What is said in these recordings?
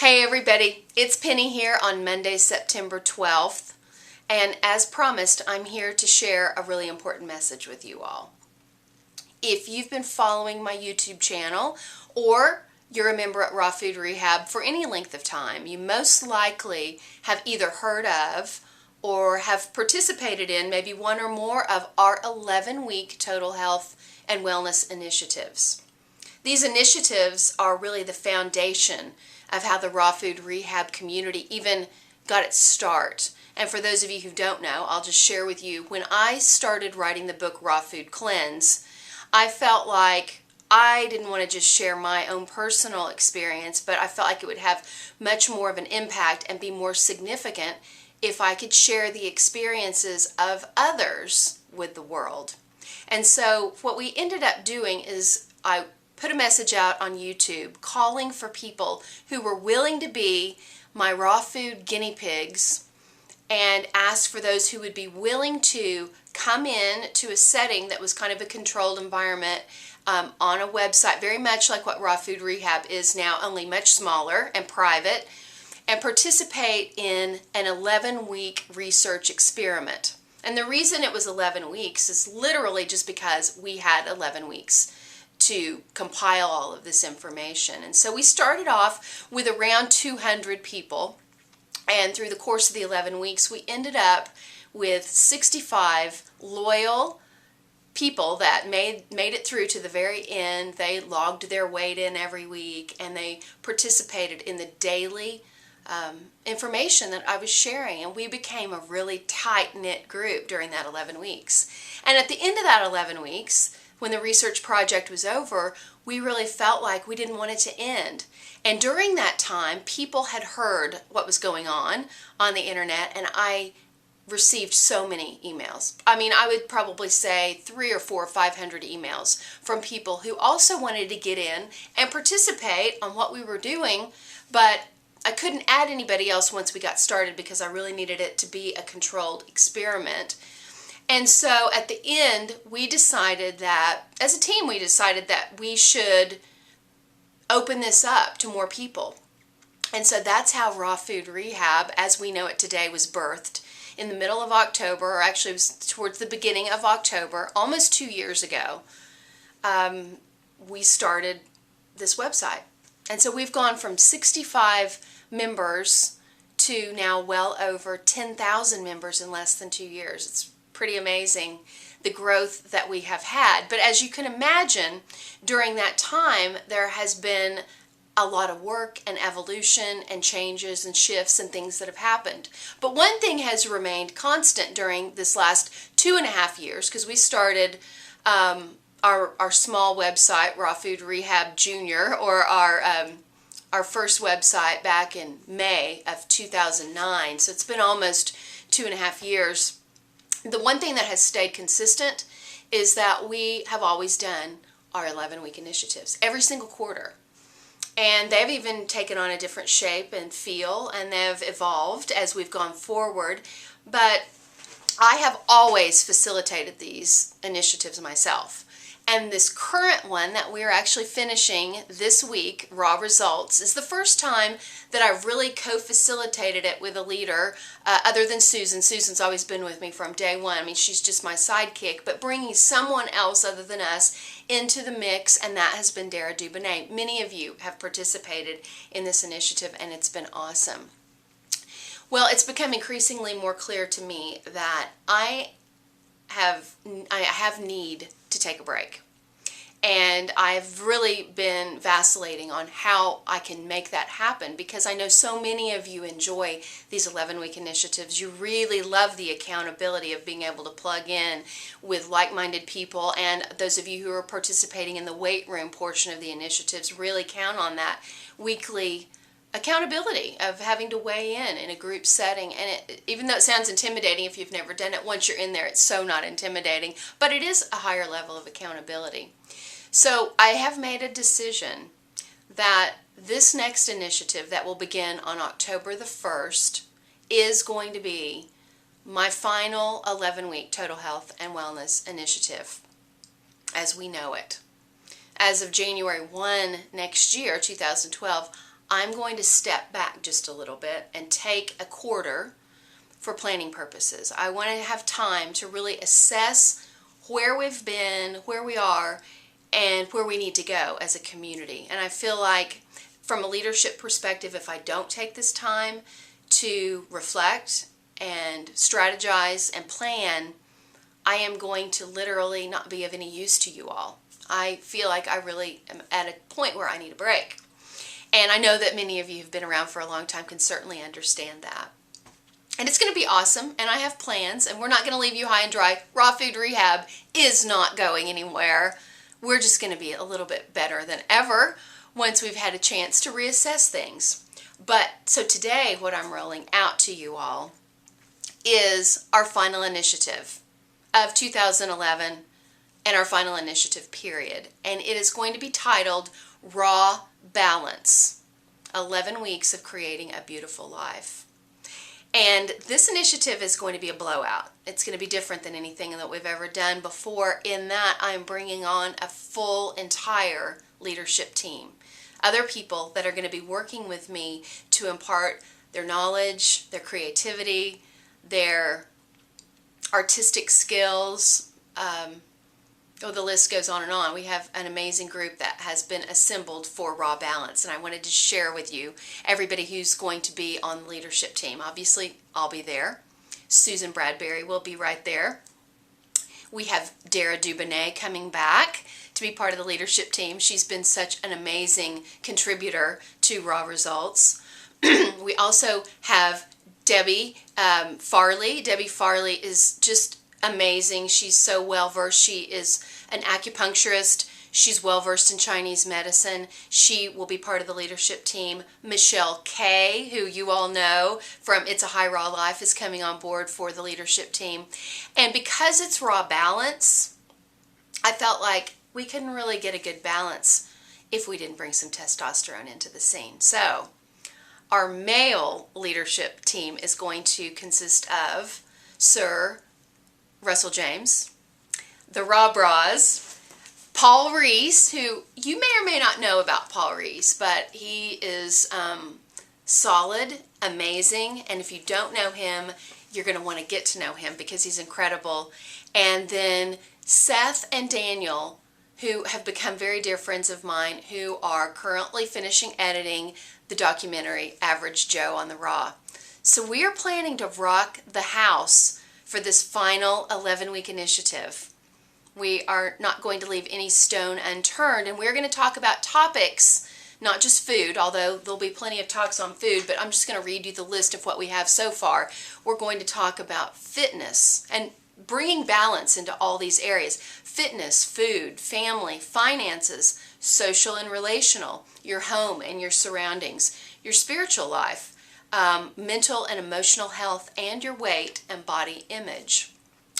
Hey everybody, it's Penny here on Monday, September 12th, and as promised, I'm here to share a really important message with you all. If you've been following my YouTube channel or you're a member at Raw Food Rehab for any length of time, you most likely have either heard of or have participated in maybe one or more of our 11-week total health and wellness initiatives. These initiatives are really the foundation of how the raw food rehab community even got its start. And for those of you who don't know, I'll just share with you, when I started writing the book Raw Food Cleanse, I felt like I didn't want to just share my own personal experience, but I felt like it would have much more of an impact and be more significant if I could share the experiences of others with the world. And so what we ended up doing is I put a message out on YouTube calling for people who were willing to be my raw food guinea pigs, and asked for those who would be willing to come in to a setting that was kind of a controlled environment on a website, very much like what Raw Food Rehab is now, only much smaller and private, and participate in an 11-week research experiment. And the reason it was 11 weeks is literally just because we had 11 weeks to compile all of this information. And so we started off with around 200 people, and through the course of the 11 weeks we ended up with 65 loyal people that made it through to the very end. They logged their weight in every week, and they participated in the daily information that I was sharing, and we became a really tight-knit group during that 11 weeks. And at the end of that 11 weeks, when the research project was over, we really felt like we didn't want it to end. And during that time, people had heard what was going on the internet, and I received so many emails. I mean, I would probably say 300 or 400 or 500 emails from people who also wanted to get in and participate on what we were doing, but I couldn't add anybody else once we got started because I really needed it to be a controlled experiment. And so at the end, we decided that, as a team, we decided that we should open this up to more people. And so that's how Raw Food Rehab, as we know it today, was birthed in the middle of October, or actually it was towards the beginning of October, almost 2 years ago. We started this website. And so we've gone from 65 members to now well over 10,000 members in less than 2 years. It's pretty amazing, the growth that we have had. But as you can imagine, during that time there has been a lot of work and evolution and changes and shifts and things that have happened. But one thing has remained constant during this last 2.5 years, because we started our small website, Raw Food Rehab Junior, or our first website back in May of 2009. So it's been almost 2.5 years. The one thing that has stayed consistent is that we have always done our 11-week initiatives every single quarter. And they've even taken on a different shape and feel, and they've evolved as we've gone forward. But I have always facilitated these initiatives myself. And this current one that we're actually finishing this week, Raw Results, is the first time that I've really co-facilitated it with a leader other than Susan. Susan's always been with me from day one. I mean, she's just my sidekick, but bringing someone else other than us into the mix, and that has been Dara Dubonnet. Many of you have participated in this initiative, and it's been awesome. Well, it's become increasingly more clear to me that I have need to take a break. And I've really been vacillating on how I can make that happen, because I know so many of you enjoy these 11-week initiatives. You really love the accountability of being able to plug in with like-minded people, and those of you who are participating in the weight room portion of the initiatives really count on that weekly accountability of having to weigh in a group setting. And even though it sounds intimidating if you've never done it, once you're in there it's so not intimidating, but it is a higher level of accountability. So I have made a decision that this next initiative that will begin on October the 1st is going to be my final 11-week total health and wellness initiative as we know it. As of January 1 next year, 2012, I'm going to step back just a little bit and take a quarter for planning purposes. I want to have time to really assess where we've been, where we are, and where we need to go as a community. And I feel like from a leadership perspective, if I don't take this time to reflect and strategize and plan, I am going to literally not be of any use to you all. I feel like I really am at a point where I need a break. And I know that many of you who've been around for a long time can certainly understand that. And it's going to be awesome, and I have plans, and we're not going to leave you high and dry. Raw Food Rehab is not going anywhere. We're just going to be a little bit better than ever once we've had a chance to reassess things. But so today, what I'm rolling out to you all is our final initiative of 2011 and our final initiative period. And it is going to be titled Raw Balance, 11 Weeks of Creating a Beautiful Life. And this initiative is going to be a blowout. It's going to be different than anything that we've ever done before, in that I'm bringing on a full, entire leadership team. Other people that are going to be working with me to impart their knowledge, their creativity, their artistic skills. The list goes on and on. We have an amazing group that has been assembled for Raw Balance, and I wanted to share with you everybody who's going to be on the leadership team. Obviously, I'll be there. Susan Bradbury will be right there. We have Dara Dubonnet coming back to be part of the leadership team. She's been such an amazing contributor to Raw Results. We also have Debbie Farley. Debbie Farley is just amazing. She's so well versed. She is an acupuncturist. She's well versed in Chinese medicine. She will be part of the leadership team. Michelle Kay, who you all know from It's a High Raw Life, is coming on board for the leadership team. And because it's Raw Balance, I felt like we couldn't really get a good balance if we didn't bring some testosterone into the scene. So our male leadership team is going to consist of Sir Russell James, the Raw Bras, Paul Reese, who you may or may not know about Paul Reese, but he is solid, amazing, and if you don't know him, you're going to want to get to know him because he's incredible. And then Seth and Daniel, who have become very dear friends of mine, who are currently finishing editing the documentary Average Joe on the Raw. So we are planning to rock the house for this final 11-week initiative. We are not going to leave any stone unturned, and we're going to talk about topics, not just food, although there'll be plenty of talks on food, but I'm just going to read you the list of what we have so far. We're going to talk about fitness and bringing balance into all these areas. Fitness, food, family, finances, social and relational, your home and your surroundings, your spiritual life, mental and emotional health, and your weight and body image.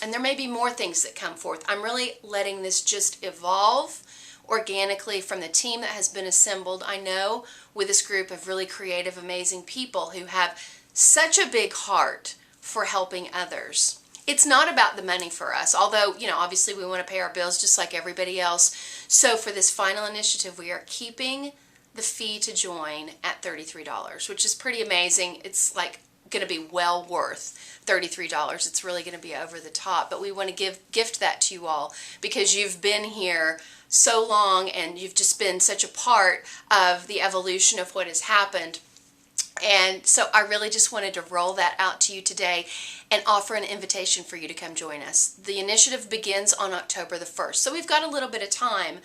And there may be more things that come forth. I'm really letting this just evolve organically from the team that has been assembled. I know with this group of really creative, amazing people who have such a big heart for helping others. It's not about the money for us, although, obviously we want to pay our bills just like everybody else. So for this final initiative, we are keeping the fee to join at $33, which is pretty amazing. It's like going to be well worth $33. It's really going to be over the top, but we want to gift that to you all because you've been here so long and you've just been such a part of the evolution of what has happened. And so I really just wanted to roll that out to you today and offer an invitation for you to come join us. The initiative begins on October the 1st, so we've got a little bit of time,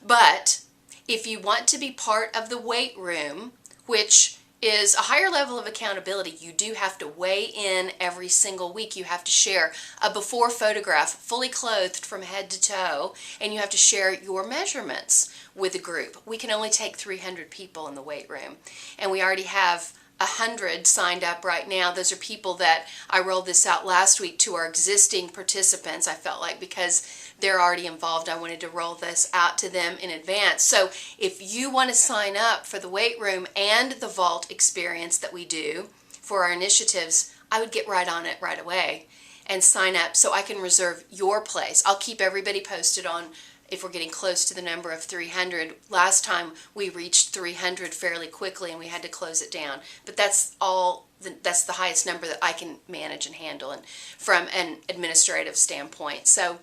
but if you want to be part of the weight room, which is a higher level of accountability, you do have to weigh in every single week. You have to share a before photograph, fully clothed from head to toe, and you have to share your measurements with the group. We can only take 300 people in the weight room, and we already have 100 signed up right now. Those are people that I rolled this out last week to our existing participants. I felt like because they're already involved, I wanted to roll this out to them in advance. So if you want to sign up for the weight room and the vault experience that we do for our initiatives, I would get right on it right away and sign up so I can reserve your place. I'll keep everybody posted on if we're getting close to the number of 300. Last time we reached 300 fairly quickly and we had to close it down. But that's the highest number that I can manage and handle, and from an administrative standpoint. So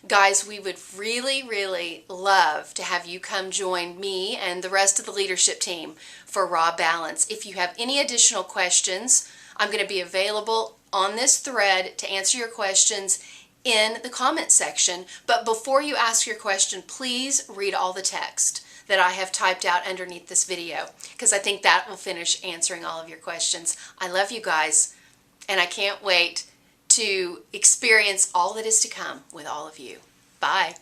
guys, we would really, really love to have you come join me and the rest of the leadership team for Raw Balance. If you have any additional questions, I'm going to be available on this thread to answer your questions in the comment section. But before you ask your question, please read all the text that I have typed out underneath this video, because I think that will finish answering all of your questions. I love you guys, and I can't wait to experience all that is to come with all of you. Bye.